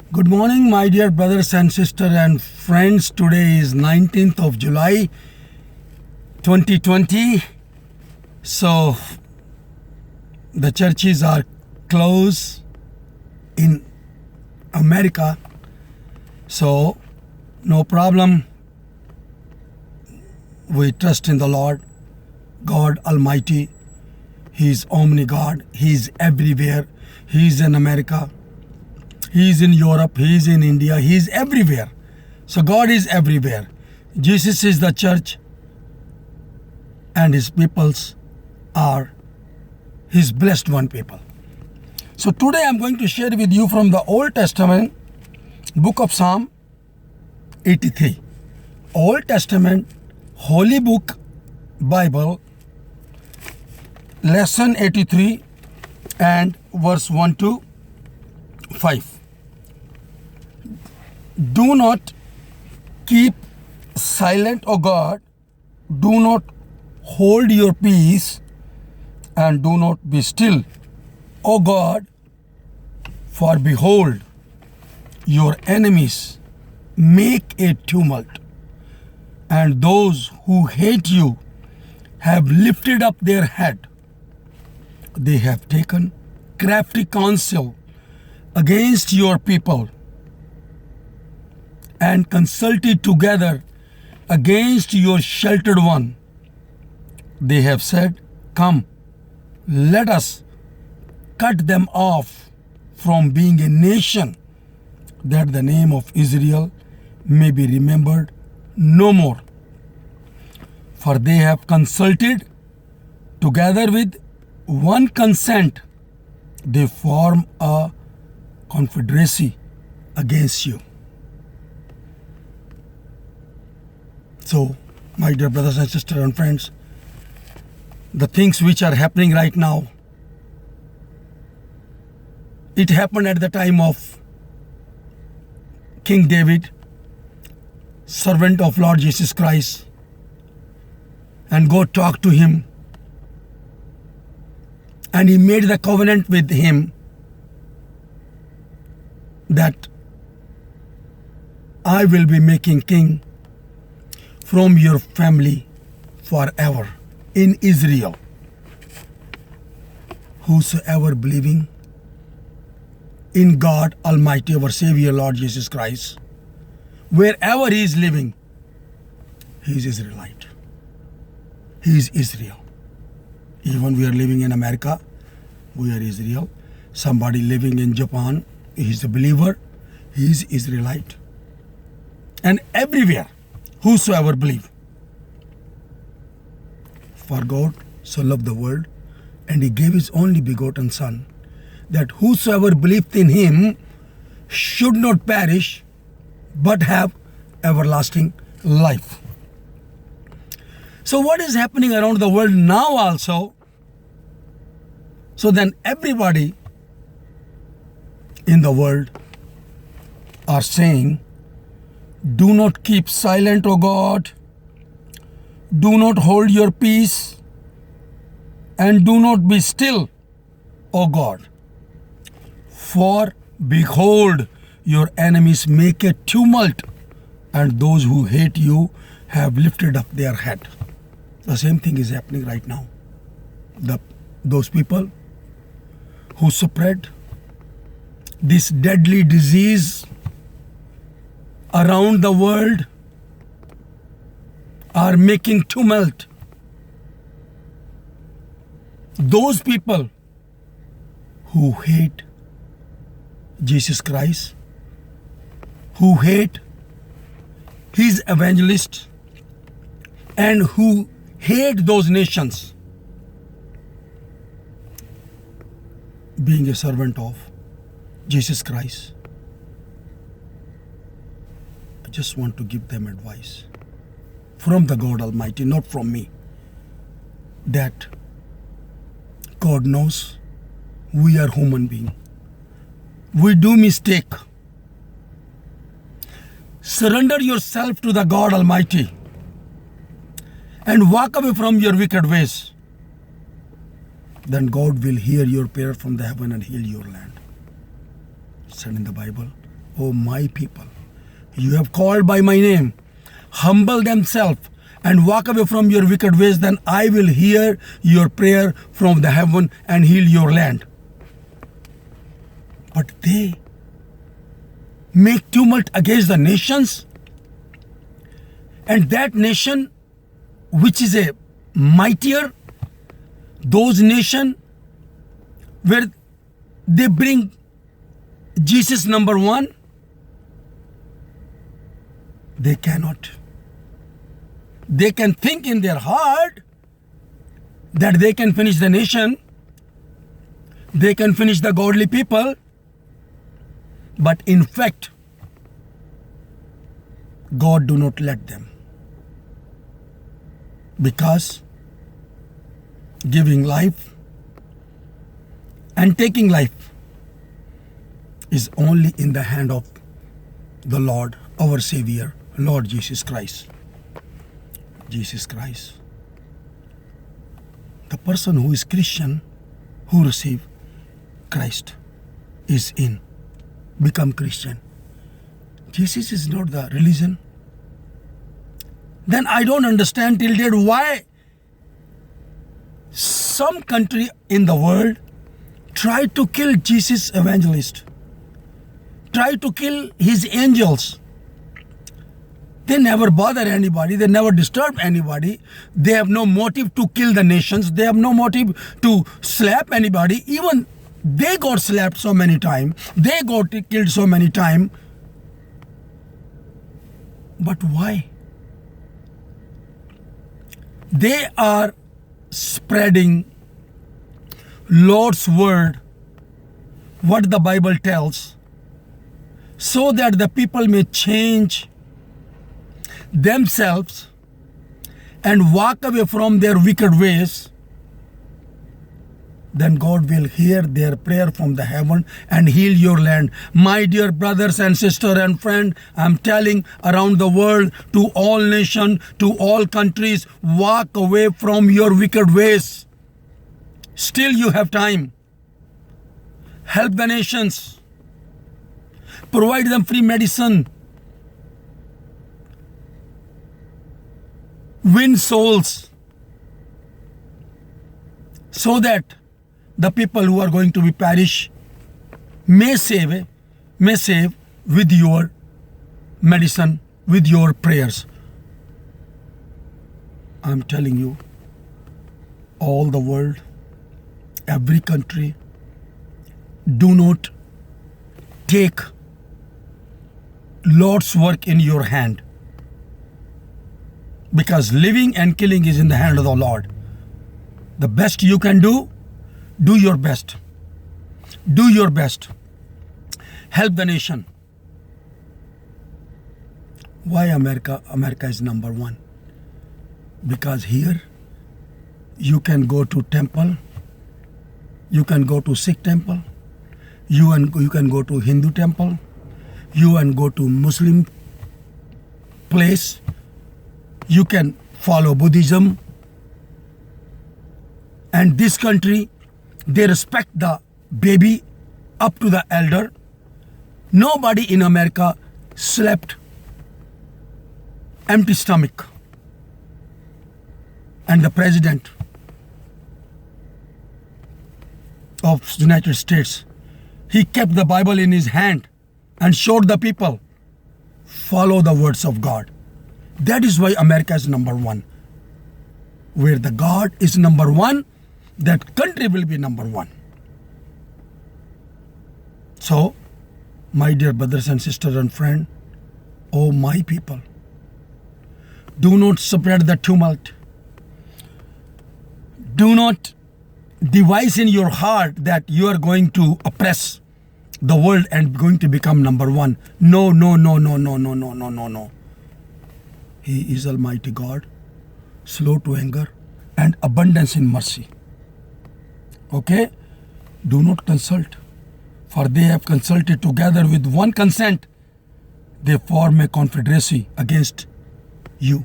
Good morning, my dear brothers and sisters and friends. Today is 19th of July 2020. So, the churches are closed in America. So, no problem. We trust in the Lord, God Almighty. He is omni-God. He is everywhere. He is in America. He is in Europe. He is in India. He is everywhere. So God is everywhere. Jesus is the church, and his peoples are his blessed one people. So today I'm going to share with you from the Old Testament, book of Psalm 83. Old Testament, Holy Book, Bible, lesson 83 and verse 1 to 5. Do not keep silent, O God. Do not hold your peace, and do not be still, O God. For behold, your enemies make a tumult, and those who hate you have lifted up their head. They have taken crafty counsel against your people, and consulted together against your sheltered one. They have said, Come, let us cut them off from being a nation, that the name of Israel may be remembered no more. For they have consulted together with one consent. They form a confederacy against you. So, my dear brothers and sisters and friends, the things which are happening right now, it happened at the time of King David, servant of Lord Jesus Christ, and God talked to him, and he made the covenant with him that I will be making king from your family forever in Israel. Whosoever believing in God Almighty, our Savior, Lord Jesus Christ, wherever he is living, he is Israelite. He is Israel. Even we are living in America, we are Israel. Somebody living in Japan, he is a believer, he is Israelite. And everywhere, whosoever believe. For God so loved the world, and he gave his only begotten Son, that whosoever believeth in him should not perish, but have everlasting life. So what is happening around the world now also? So then everybody in the world are saying, do not keep silent, O God. Do not hold your peace, and do not be still, O God. For behold, your enemies make a tumult, and those who hate you have lifted up their head. The same thing is happening right now. Those people who spread this deadly disease around the world are making tumult. Those people who hate Jesus Christ, who hate his evangelists, and who hate those nations, being a servant of Jesus Christ, I just want to give them advice from the God Almighty, not from me, that God knows we are human beings. We do mistake. Surrender yourself to the God Almighty and walk away from your wicked ways. Then God will hear your prayer from the heaven and heal your land. It's said in the Bible, O my people, you have called by my name, humble themselves and walk away from your wicked ways, then I will hear your prayer from the heaven and heal your land. But they make tumult against the nations, and that nation which is a mightier, those nations where they bring Jesus number one, they cannot. They can think in their heart that they can finish the nation, they can finish the godly people, but in fact, God do not let them. Because giving life and taking life is only in the hand of the Lord, our Savior, Lord Jesus Christ. Jesus Christ. The person who is Christian, who receive Christ, is in, become Christian. Jesus is not the religion. Then I don't understand till date why some country in the world tried to kill Jesus evangelist, tried to kill his angels. They never bother anybody. They never disturb anybody. They have no motive to kill the nations. They have no motive to slap anybody. Even they got slapped so many times. They got killed so many times. But why? They are spreading Lord's word, what the Bible tells, so that the people may change themselves and walk away from their wicked ways. Then God will hear their prayer from the heaven and heal your land. My dear brothers and sisters and friends, I'm telling around the world, to all nations, to all countries, walk away from your wicked ways. Still you have time. Help the nations. Provide them free medicine. Win souls. So that the people who are going to be perish may save with your medicine, with your prayers. I'm telling you, all the world, every country, do not take Lord's work in your hand, because living and killing is in the hand of the Lord. The best you can do your best. Do your best. Help the nation. Why America? America is number one. Because here you can go to temple, you can go to Sikh temple, you can go to Hindu temple, you can go to Muslim place, you can follow Buddhism. And this country, they respect the baby up to the elder. Nobody in America slept empty stomach. And the president of United States, he kept the Bible in his hand and showed the people, follow the words of God. That is why America is number one. Where the God is number one, that country will be number one. So, my dear brothers and sisters and friends, oh my people, do not spread the tumult. Do not devise in your heart that you are going to oppress the world and going to become number one. No, no, no, no, no, no, no, no, no, no. He is Almighty God, slow to anger and abundance in mercy. Okay? Do not consult, for they have consulted together with one consent. They form a confederacy against you.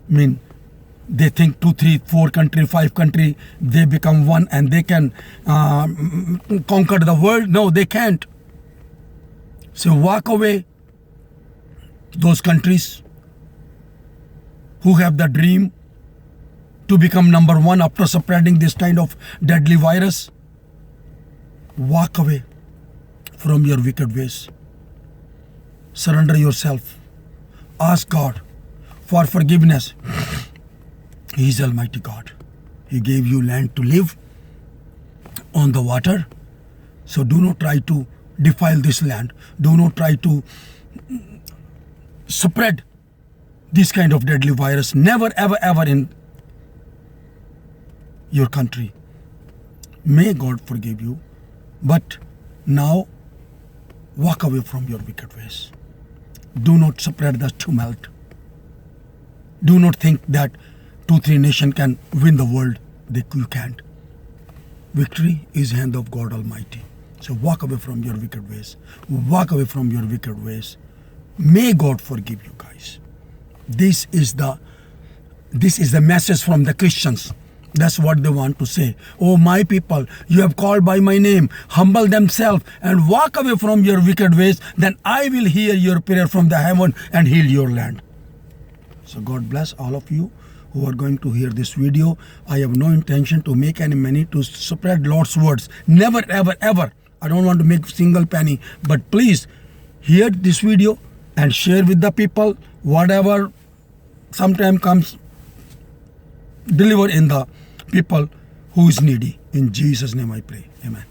They think 2, 3, 4 country, 5 country, they become one and they can conquer the world. No, they can't. So walk away those countries who have the dream to become number one after spreading this kind of deadly virus. Walk away from your wicked ways. Surrender yourself. Ask God for forgiveness. He is Almighty God. He gave you land to live on the water. So do not try to defile this land. Do not try to spread this kind of deadly virus. Never, ever, ever in your country. May God forgive you. But now, walk away from your wicked ways. Do not spread the tumult. Do not think that 2-3 nations can win the world. You can't. Victory is in the hand of God Almighty. So walk away from your wicked ways. Walk away from your wicked ways. May God forgive you guys. This is the message from the Christians. That's what they want to say. Oh, my people, you have called by my name. Humble themselves and walk away from your wicked ways. Then I will hear your prayer from the heaven and heal your land. So God bless all of you who are going to hear this video. I have no intention to make any money to spread Lord's words. Never, ever, ever. I don't want to make single penny. But please hear this video and share with the people. Whatever sometime comes, deliver in the people who is needy. In Jesus' name I pray. Amen.